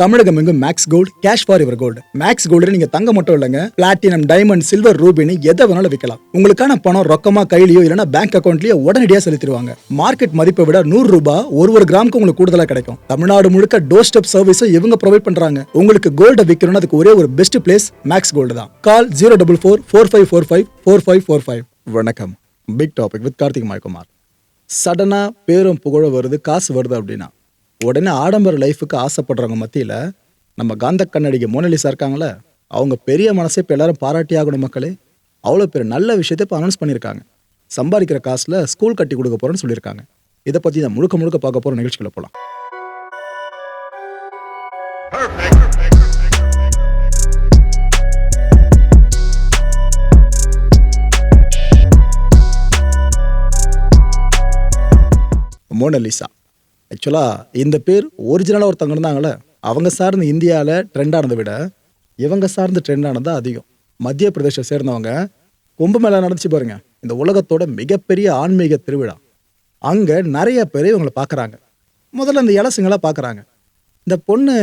தமிழகம் எங்கும் Max gold cash for your gold. Max gold நீங்க தங்க மட்டும் இல்லைங்க, பிளாட்டினம், டைமண்ட், சில்வர், ரூபினி எதை வேணாலும் விற்கலாம். உங்களுக்கான பணம் ரொக்கமா கையிலயோ இல்லைன்னா பேங்க் அக்கௌண்ட்லயோ உடனடியாக செலுத்திடுவாங்க. மார்க்கெட் மதிப்பை விட 100 ரூபாய் ஒரு கிராமுக்கு உங்களுக்கு கூடுதலா கிடைக்கும். தமிழ்நாடு முழுக்க டோர் ஸ்டெப் சர்வீஸும் இவங்க ப்ரொவைட் பண்றாங்க. உங்களுக்கு கோல்ட விற்கணும்னா அதுக்கு ஒரே ஒரு பெஸ்ட் பிளேஸ் மேக்ஸ் கோல்டு தான். கால் 04445454545. வணக்கம். Big topic with Karthik Mayakumar. சடனா பேரும் புகழ வருது, காசு வருது அப்படின்னா உடனே ஆடம்பர லைஃபுக்கு ஆசைப்படுறவங்க மத்தியில் நம்ம காந்த கண்ணடிகை மோனலிசா இருக்காங்களே, அவங்க பெரிய மனசை இப்போ எல்லாரும் பாராட்டி ஆகணும். மக்களே, அவ்வளோ பேர் நல்ல விஷயத்தை இப்போ அனௌன்ஸ் பண்ணியிருக்காங்க. சம்பாதிக்கிற காசில் ஸ்கூல் கட்டி கொடுக்க போகிறேன்னு சொல்லியிருக்காங்க. இதை பற்றி தான் முழுக்க முழுக்க பார்க்க போகிற நிகழ்ச்சிகளை போகலாம். மோனலிசா ஆக்சுவலாக இந்த பேர் ஒரிஜினலாக ஒருத்தவங்க இருந்தாங்களே, அவங்க சார்ந்து இந்தியாவில் ட்ரெண்டானதை விட இவங்க சார்ந்து ட்ரெண்டானது அதிகம். மத்திய பிரதேசத்தை சேர்ந்தவங்க கும்பமேளா நடந்துச்சு பாருங்க, இந்த உலகத்தோட மிகப்பெரிய ஆன்மீக திருவிழா. அங்கே நிறைய பேர் இவங்களை பார்க்குறாங்க. முதல்ல இந்த இலசுங்களாக பார்க்குறாங்க. இந்த பொண்ணு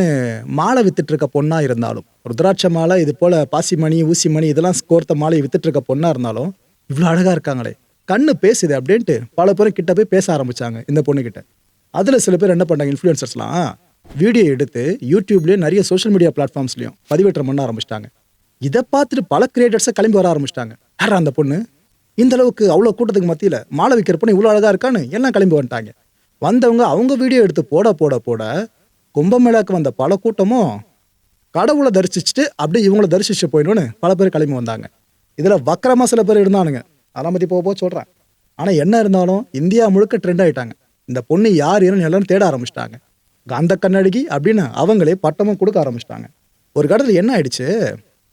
மாலை வித்துட்ருக்க பொண்ணாக இருந்தாலும், ருத்ராட்ச மாலை, இது போல் பாசிமணி, ஊசிமணி இதெல்லாம் கோர்த்த மாலை வித்துட்ருக்க பொண்ணாக இருந்தாலும் இவ்வளோ அழகாக இருக்காங்களே, கண்ணு பேசுது அப்படின்ட்டு பல பேரும் கிட்ட போய் பேச ஆரம்பித்தாங்க இந்த பொண்ணுக்கிட்ட. அதில் சில பேர் என்ன பண்ணாங்க, இன்ஃப்ளூயன்சர்ஸ்லாம் வீடியோ எடுத்து யூடியூப்லேயும் நிறைய சோஷியல் மீடியா பிளாட்ஃபார்ம்ஸ்லையும் பதிவேற்றம் பண்ண ஆரம்பிச்சிட்டாங்க. இதை பார்த்துட்டு பல கிரியேட்டர்ஸை கிளம்பி வர ஆரம்பிச்சிட்டாங்க. யாரா அந்த பொண்ணு, இந்த அளவுக்கு அவ்வளோ கூட்டத்துக்கு மத்தியில் மாலை விற்கிற பொண்ணு இவ்வளோ அழகாக இருக்கான்னு எல்லாம் கிளம்பி வந்துட்டாங்க. வந்தவங்க அவங்க வீடியோ எடுத்து போட போட போட கும்பமேளாவுக்கு வந்த பல கூட்டமும் கடவுளை தரிசிச்சுட்டு அப்படியே இவங்கள தரிசிச்சு போயிடணும்னு பல பேர் கிளம்பி வந்தாங்க. இதில் வக்கரமாக சில பேர் இருந்தானுங்க, அதெல்லாம் பற்றி போக சொல்கிறேன். ஆனால் என்ன இருந்தாலும் இந்தியா முழுக்க ட்ரெண்ட் ஆகிட்டாங்க. இந்த பொண்ணு யார் ஏன்னு எல்லாரும் தேட ஆரம்பிச்சிட்டாங்க. காந்த கண்ணடிகை அப்படின்னு அவங்களே பட்டமும் கொடுக்க ஆரம்பிச்சிட்டாங்க. ஒரு கடத்தில் என்ன ஆயிடுச்சு,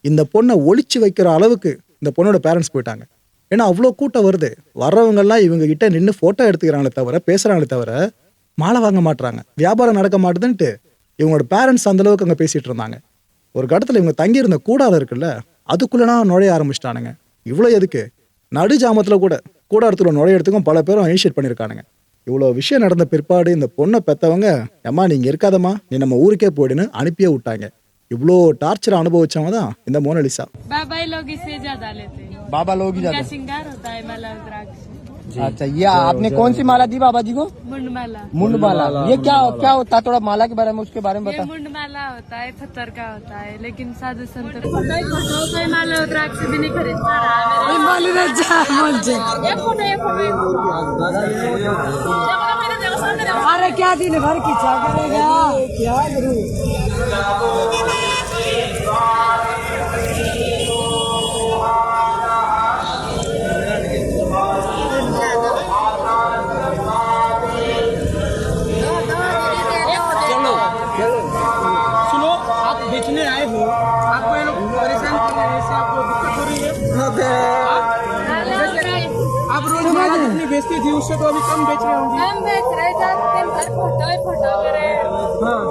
இந்த பொண்ணை ஒழிச்சு வைக்கிற அளவுக்கு இந்த பொண்ணோட பேரண்ட்ஸ் போயிட்டாங்க. ஏன்னா அவ்வளோ கூட்டம் வருது. வர்றவங்கெல்லாம் இவங்க கிட்ட நின்று ஃபோட்டோ எடுத்துக்கிறாங்களே தவிர, பேசுகிறாங்களே தவிர மாலை வாங்க மாட்டுறாங்க. வியாபாரம் நடக்க மாட்டுதுன்ட்டு இவங்களோட பேரண்ட்ஸ் அந்தளவுக்கு அங்கே பேசிகிட்டு இருந்தாங்க. ஒரு கடத்தில் இவங்க தங்கியிருந்த கூடாரம் இருக்குல்ல, அதுக்குள்ளனா நுழைய ஆரம்பிச்சிட்டானுங்க. இவ்வளோ எதுக்கு, நடு ஜாமத்தில் கூட கூடாரத்தில் நுழையிறதுக்கும் பல பேரும் இனிஷியேட் பண்ணியிருக்கானுங்க. இவ்வளோ விஷயம் நடந்த பிற்பாடு இந்த பொண்ணை பெற்றவங்க, அம்மா நீங்கள் இருக்காதம்மா, நீ நம்ம ஊருக்கே போயிடுன்னு அனுப்பியே விட்டாங்க. இவ்வளோ டார்ச்சர் அனுபவிச்சவங்க தான் இந்த மோனலிசா. बाबा लोग ही ज्यादा सिंगार होता है माला रुद्राक्ष। अच्छा, ये आपने कौन सी माला दी बाबा जी को? मुंडमाला। मुंडमाला, ये क्या क्या होता है, थोड़ा माला के बारे में, उसके बारे में बता। मुंडमाला होता है, पत्थर का होता है, लेकिन साधु संत माला रुद्राक्ष भी नहीं खरीद पा रहा है। अरे क्या दिन भर की क्या करेगा, क्या करूं। बेचने आए हो, आपको ये लोग परेशान कर रहे हैं, ऐसे आपको दिक्कत हो रही है। आप रोज माला जितनी बेचती थी उससे तो अभी कम बेच रहे होंगे। हम बेच रहे थे, फोटो करे। हाँ,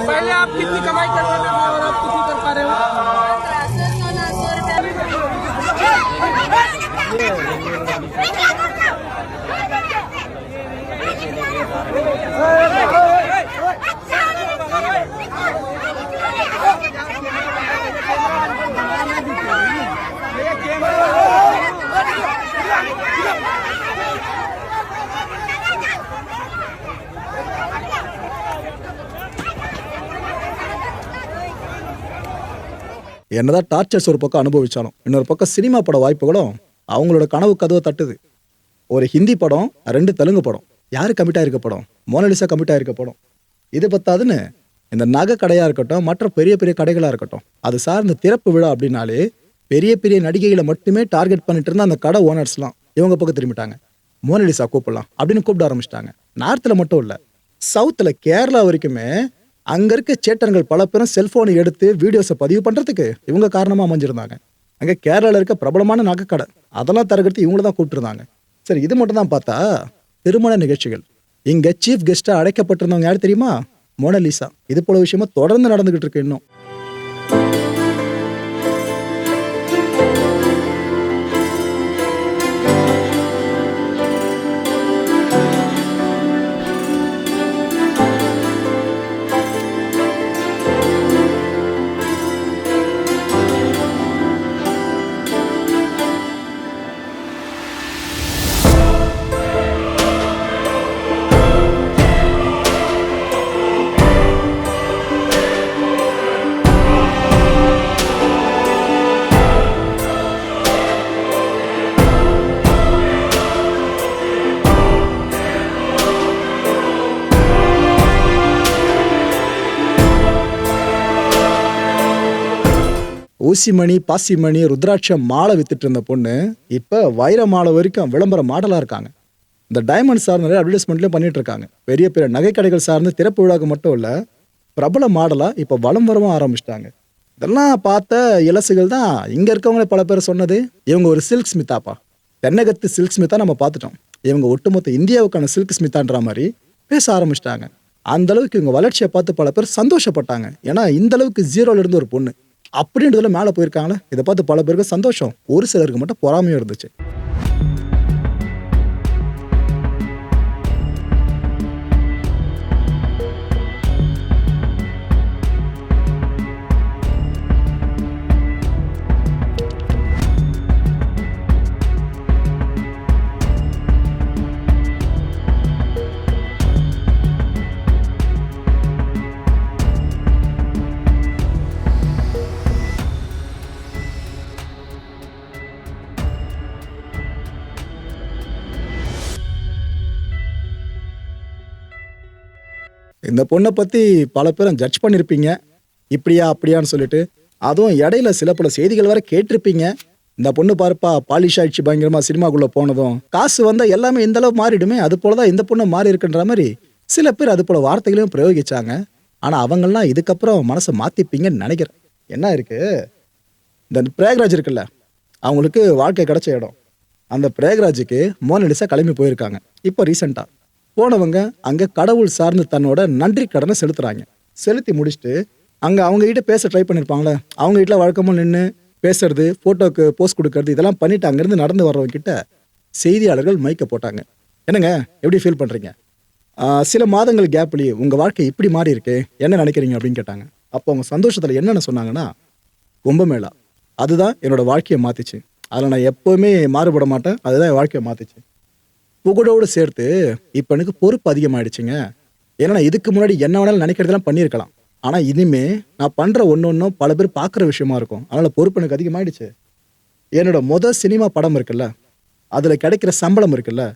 पहले आप कितनी कमाई करते थे और आप कितनी कर पा रहे हो? 1500 என்னதான் டார்ச்சர்ஸ் ஒரு பக்கம் அனுபவிச்சாலும், இன்னொரு பக்கம் சினிமா பட வாய்ப்புகளும் அவங்களோட கனவு கதவை தட்டுது. ஒரு ஹிந்தி படம், 2 தெலுங்கு படம். யார் கமிட் ஆகிருக்க படம்? மோனலிசா கமிட் ஆகிருக்க படம். இது பத்தாதுன்னு இந்த நகை கடையாக இருக்கட்டும், மற்ற பெரிய பெரிய கடைகளாக இருக்கட்டும், அது சார்ந்த திறப்பு விழா அப்படின்னாலே பெரிய பெரிய நடிகைகளை மட்டுமே டார்கெட் பண்ணிட்டு இருந்த அந்த கடை ஓனர்ஸ்லாம் இவங்க பக்கம் திரும்பிட்டாங்க. மோனலிசா கூப்பிடலாம் அப்படின்னு கூப்பிட ஆரம்பிச்சிட்டாங்க. நார்த்தில் மட்டும் இல்லை, சவுத்தில் கேரளா வரைக்குமே அங்கே இருக்க சேட்டர்கள் பல பேரும் செல்ஃபோனை எடுத்து வீடியோஸை பதிவு பண்ணுறதுக்கு இவங்க காரணமாக அமைஞ்சிருந்தாங்க. அங்கே கேரளாவில் இருக்க பிரபலமான நகைக்கடை அதெல்லாம் தரகடுத்து இவங்கள தான் கூப்பிட்டுருந்தாங்க. சரி, இது மட்டும் தான் பார்த்தா திருமண நிகழ்ச்சிகள். இங்கே சீஃப் கெஸ்ட்டாக அழைக்கப்பட்டிருந்தவங்க யார் தெரியுமா? மோனலிசா. இது போல விஷயமா தொடர்ந்து நடந்துகிட்டு இருக்கு. இன்னும் ஊசிமணி, பாசிமணி, ருத்ராட்ச மாலை வித்துட்டு இருந்த பொண்ணு இப்போ வைர மாலை வரைக்கும் விளம்பர மாடலாக இருக்காங்க. இந்த டைமண்ட் சார்ந்த நிறைய அட்வர்டைஸ்மெண்ட்லேயும் பண்ணிட்டு இருக்காங்க. பெரிய பெரிய நகைக்கடைகள் சார்ந்து திறப்பு விழாக்கு மட்டும் இல்லை, பிரபல மாடலாக இப்போ வலம் வரவும் ஆரம்பிச்சிட்டாங்க. இதெல்லாம் பார்த்த இலசுகள் தான் இங்கே இருக்கவங்களே பல பேர் சொன்னது, இவங்க ஒரு சில்க் ஸ்மித்தாப்பா, தென்னகத்து சில்க் ஸ்மித்தா நம்ம பார்த்துட்டோம், இவங்க ஒட்டுமொத்த இந்தியாவுக்கான சில்க் ஸ்மித்தான்ற மாதிரி பேச ஆரம்பிச்சிட்டாங்க. அந்த அளவுக்கு இவங்க வளர்ச்சியை பார்த்து பல பேர் சந்தோஷப்பட்டாங்க. ஏன்னா இந்த அளவுக்கு ஜீரோல இருந்து ஒரு பொண்ணு அப்படின்றதுல மேலே போயிருக்காங்களே, இதை பார்த்து பல பேருக்கு சந்தோஷம், ஒரு சிலருக்கு மட்டும் பொறாமையும் இருந்துச்சு. இந்த பொண்ணை பற்றி பல பேரும் ஜட்ஜ் பண்ணியிருப்பீங்க, இப்படியா அப்படியான்னு சொல்லிட்டு. அதுவும் இடையில சில பல செய்திகள் வர கேட்டிருப்பீங்க. இந்த பொண்ணு பாருப்பா பாலிஷ் ஆயிடுச்சு பயங்கரமா சினிமாக்குள்ளே போனதும், காசு வந்தால் எல்லாமே இந்த அளவு மாறிடுமே, அது போல தான் இந்த பொண்ணு மாறி இருக்குன்ற மாதிரி சில பேர் அது போல வார்த்தைகளையும் பிரயோகிச்சாங்க. ஆனால் அவங்கெல்லாம் இதுக்கப்புறம் மனசை மாற்றிப்பீங்கன்னு நினைக்கிறேன். என்ன இருக்கு, இந்த பிரயாக்ராஜ் இருக்குல்ல, அவங்களுக்கு வாழ்க்கை கிடைச்ச இடம். அந்த பிரயாக்ராஜுக்கு மோனலிசா கிளம்பி போயிருக்காங்க. இப்போ ரீசெண்டாக போனவங்க அங்கே கடவுள் சார்ந்து தன்னோட நன்றி கடனை செலுத்துறாங்க. செலுத்தி முடிச்சுட்டு அங்கே அவங்க கிட்ட பேச ட்ரை பண்ணியிருப்பாங்களே, அவங்க கிட்ட வழக்கமாக நின்று பேசுறது, ஃபோட்டோக்கு போஸ்ட் கொடுக்கறது, இதெல்லாம் பண்ணிட்டு அங்கேருந்து நடந்து வர்றவங்க கிட்ட செய்தியாளர்கள் மைக்க போட்டாங்க. என்னங்க எப்படி ஃபீல் பண்ணுறீங்க, சில மாதங்கள் கேப்லேயே உங்கள் வாழ்க்கை இப்படி மாறி இருக்கு, என்ன நினைக்கிறீங்க அப்படின்னு கேட்டாங்க. அப்போ அவங்க சந்தோஷத்தில் என்னென்ன சொன்னாங்கன்னா, கும்பமேளா அதுதான் என்னோட வாழ்க்கையை மாற்றிச்சு, அதில் நான் எப்போவுமே மாறுபட மாட்டேன், அதுதான் என் வாழ்க்கையை மாற்றிச்சு. புகழோடு சேர்த்து இப்போ எனக்கு பொறுப்பு அதிகமாகிடுச்சுங்க. ஏன்னா நான் இதுக்கு முன்னாடி என்ன வேணாலும் நினைக்கிறதெல்லாம் பண்ணியிருக்கலாம், ஆனால் இனிமே நான் பண்ணுற ஒன்று பல பேர் பார்க்குற விஷயமா இருக்கும், அதனால் பொறுப்பு எனக்கு அதிகமாகிடுச்சு. என்னோட முதல் சினிமா படம் இருக்குல்ல, அதில் கிடைக்கிற சம்பளம் இருக்குல்ல,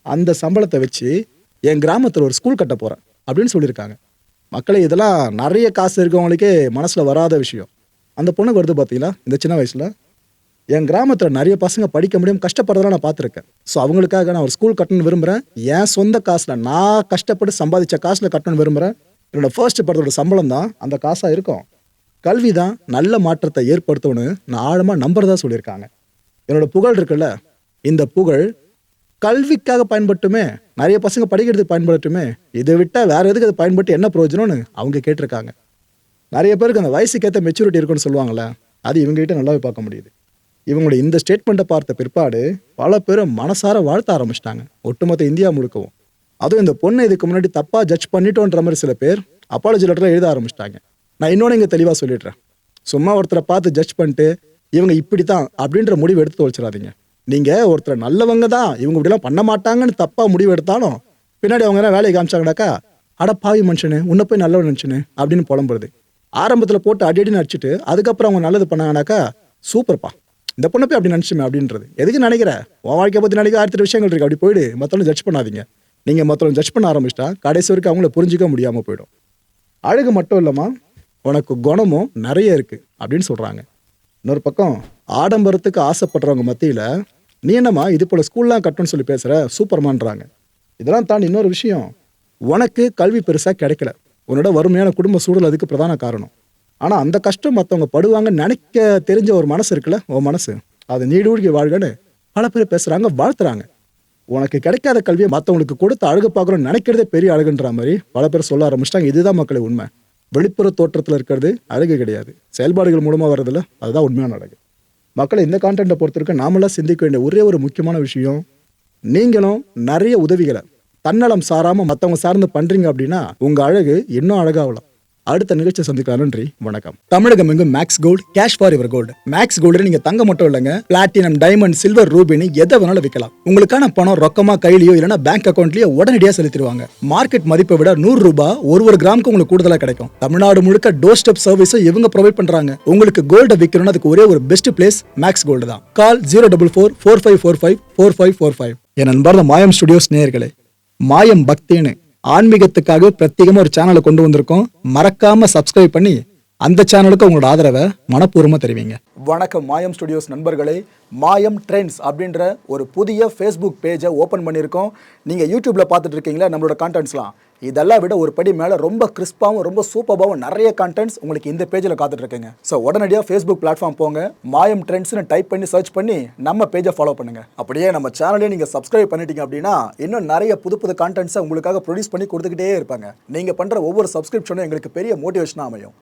அந்த சம்பளத்தை வச்சு என் கிராமத்தில் ஒரு ஸ்கூல் கட்ட போகிறேன் அப்படின்னு சொல்லியிருக்காங்க. மக்களே, இதெல்லாம் நிறைய காசு இருக்கவங்களுக்கே மனசில் வராத விஷயம். அந்த பொண்ணுக்கு வருது பார்த்தீங்களா, இந்த சின்ன வயசில் என் கிராமத்தில் நிறைய பசங்க படிக்க முடியாமல் கஷ்டப்படுறதெல்லாம் நான் பார்த்துருக்கேன். ஸோ அவங்களுக்காக நான் ஒரு ஸ்கூல் கட்டணும்னு விரும்புகிறேன். என் சொந்த காசில் நான் கஷ்டப்பட்டு சம்பாதிச்ச காசில் கட்டணும்னு விரும்புகிறேன். என்னோட ஃபர்ஸ்ட் படத்தோட சம்பளம் தான் அந்த காசாக இருக்கும். கல்வி தான் நல்ல மாற்றத்தை ஏற்படுத்தணும்னு நான் ஆழமாக நம்புறதா சொல்லியிருக்காங்க. என்னோட புகழ் இருக்குல்ல, இந்த புகழ் கல்விக்காக பயன்பட்டுமே, நிறைய பசங்க படிக்கிறதுக்கு பயன்படுத்துமே, இதை விட்டால் வேற எதுக்கு அது பயன்பட்டு என்ன பிரயோஜனம்னு அவங்க கேட்டிருக்காங்க. நிறைய பேருக்கு அந்த வயசுக்கேற்ற மெச்சூரிட்டி இருக்குன்னு சொல்லுவாங்களே, அது இவங்ககிட்ட நல்லாவே பார்க்க முடியுது. இவங்களுடைய இந்த ஸ்டேட்மெண்ட்டை பார்த்த பிற்பாடு பல பேரும் மனசார வாழ்த்த ஆரம்பிச்சிட்டாங்க, ஒட்டுமொத்த இந்தியா முழுக்கவும். அதுவும் இந்த பொண்ணை இதுக்கு முன்னாடி தப்பாக ஜட்ஜ் பண்ணிட்டோன்ற மாதிரி சில பேர் அப்பாலஜி லெட்டரில் எழுத ஆரம்பிச்சிட்டாங்க. நான் இன்னொன்று இங்கே தெளிவாக சொல்லிடுறேன், சும்மா ஒருத்தரை பார்த்து ஜட்ஜ் பண்ணிட்டு இவங்க இப்படி தான் அப்படின்ற முடிவு எடுத்து தொலைச்சிடாதீங்க. நீங்கள் ஒருத்தரை நல்லவங்க தான், இவங்க இப்படிலாம் பண்ண மாட்டாங்கன்னு தப்பாக முடிவு எடுத்தாலும் பின்னாடி அவங்க என்ன வேலையை காமிச்சாங்கனாக்கா, அட பாவி மனுஷனு, உன்னை போய் நல்லவன் நினச்சுன்னு அப்படின்னு புலம்புறது. ஆரம்பத்தில் போட்டு அடின்னு அடிச்சுட்டு அதுக்கப்புறம் அவங்க நல்லது பண்ணாங்கனாக்கா, சூப்பர்ப்பா இந்த பொண்ணை போய் அப்படி நினச்சுமே அப்படின்றது. எதுக்கு நினைக்கிற, உன் வாழ்க்கையை பற்றி நினைக்க 1000 விஷயங்கள் இருக்குது, அப்படி போயிடு மற்றவங்க ஜட்ஜ் பண்ணாதீங்க. நீங்கள் மற்றவங்க ஜட்ஜ் பண்ண ஆரம்பிச்சிட்டா கடைசி வரைக்கும் அவங்கள புரிஞ்சிக்க முடியாமல் போயிடும். அழகு மட்டும் இல்லைம்மா, உனக்கு குணமும் நிறைய இருக்குது அப்படின்னு சொல்கிறாங்க. இன்னொரு பக்கம் ஆடம்பரத்துக்கு ஆசைப்படுறவங்க மத்தியில் நீ என்னம்மா இது போல் ஸ்கூல்லாம் கட்டணும்னு சொல்லி பேசுகிற, சூப்பர்மான்றாங்க. இதெல்லாம் தாண்டி இன்னொரு விஷயம், உனக்கு கல்வி பெருசாக கிடைக்கல, உன்னோட வறுமையான குடும்ப சூழல் அதுக்கு பிரதான காரணம். ஆனால் அந்த கஷ்டம் மற்றவங்க படுவாங்கன்னு நினைக்க தெரிஞ்ச ஒரு மனசு இருக்குல்ல, உன் மனசு, அது நீடூழ்கி வாழ்கன்னு பல பேர் பேசுகிறாங்க, வாழ்த்துறாங்க. உனக்கு கிடைக்காத கல்வியை மற்றவங்களுக்கு கொடுத்து அழகு பார்க்குறோன்னு நினைக்கிறதே பெரிய அழகுன்ற மாதிரி பல பேர் சொல்ல ஆரம்பிச்சிட்டாங்க. இதுதான் மக்களே உண்மை. வெளிப்புற தோற்றத்தில் இருக்கிறது அழகு கிடையாது, செயல்பாடுகள் மூலமாக வர்றதில்ல, அதுதான் உண்மையான அழகு. மக்களை இந்த கான்டென்ட்டை பொறுத்திருக்க நாமெல்லாம் சிந்திக்க வேண்டிய ஒரே ஒரு முக்கியமான விஷயம், நீங்களும் நிறைய உதவிகளை தன்னலம் சாராமல் மற்றவங்க சார்ந்து பண்ணுறீங்க அப்படின்னா உங்கள் அழகு இன்னும் அழகாகலாம். அடுத்த நிகழ்ச்சி சந்திக்கலாம். நன்றி, வணக்கம். தமிழகம் எங்கும் Max gold, cash for your gold. Max gold நீங்க தங்க மட்டும் இல்லைங்க, பிளாட்டினம், டைமண்ட், சில்வர், ரூபினி எதை வேணாலும் விற்கலாம். உங்களுக்கான பணம் ரொக்கமா கையிலயோ இல்லைன்னா பேங்க் அக்கௌண்ட்லயோ உடனடியாக செலுத்திடுவாங்க. மார்க்கெட் மதிப்பை விட 100 ரூபாய் ஒரு கிராமுக்கு உங்களுக்கு கூடுதலா கிடைக்கும். தமிழ்நாடு முழுக்க டோர் ஸ்டெப் சர்வீஸும் இவங்க ப்ரொவைட் பண்றாங்க. உங்களுக்கு கோல்ட விற்கணும்னா அதுக்கு ஒரே ஒரு பெஸ்ட் பிளேஸ் மேக்ஸ் கோல்டு தான். கால் 04445454545. என் அன்பார்ந்த மாயம் ஸ்டுடியோஸ் நேயர்களே, மாயம் பக்தின்னு ஆன்மீகத்துக்காக பிரத்யேகமா ஒரு சேனலை கொண்டு வந்திருக்கோம். மறக்காம சப்ஸ்கிரைப் பண்ணி அந்த சேனலுக்கு உங்களோட ஆதரவை மனப்பூர்வமாக தெரிவிங்க. வணக்கம் மாயம் ஸ்டுடியோஸ் நண்பர்களே. மாயம் ட்ரெண்ட்ஸ் அப்படின்ற ஒரு புதிய ஃபேஸ்புக் பேஜை ஓப்பன் பண்ணியிருக்கோம். நீங்கள் யூடியூப்பில் பார்த்துட்டு இருக்கீங்களா நம்மளோட கான்டென்ட்ஸ்லாம், இதெல்லாம் விட ஒரு படி மேலே ரொம்ப கிறிஸ்பாகவும் ரொம்ப சூப்பராகவும் நிறைய கான்டென்ட்ஸ் உங்களுக்கு இந்த பேஜில் காத்துட்டு இருக்குங்க. ஸோ உடனடியாக ஃபேஸ்புக் பிளாட்ஃபார்ம் போங்க, மாயம் ட்ரெண்ட்ஸ்னு டைப் பண்ணி சர்ச் பண்ணி நம்ம பேஜை ஃபாலோ பண்ணுங்கள். அப்படியே நம்ம சேனலையும் நீங்கள் சப்ஸ்கிரைப் பண்ணிட்டீங்க அப்படின்னா இன்னும் நிறைய புது புது கான்டென்ட்ஸை உங்களுக்காக ப்ரொடியூஸ் பண்ணி கொடுத்துக்கிட்டே இருப்பாங்க. நீங்கள் பண்ணுற ஒவ்வொரு சப்ஸ்கிரிப்ஷனும் எங்களுக்கு பெரிய மோட்டிவேஷனாக அமையும்.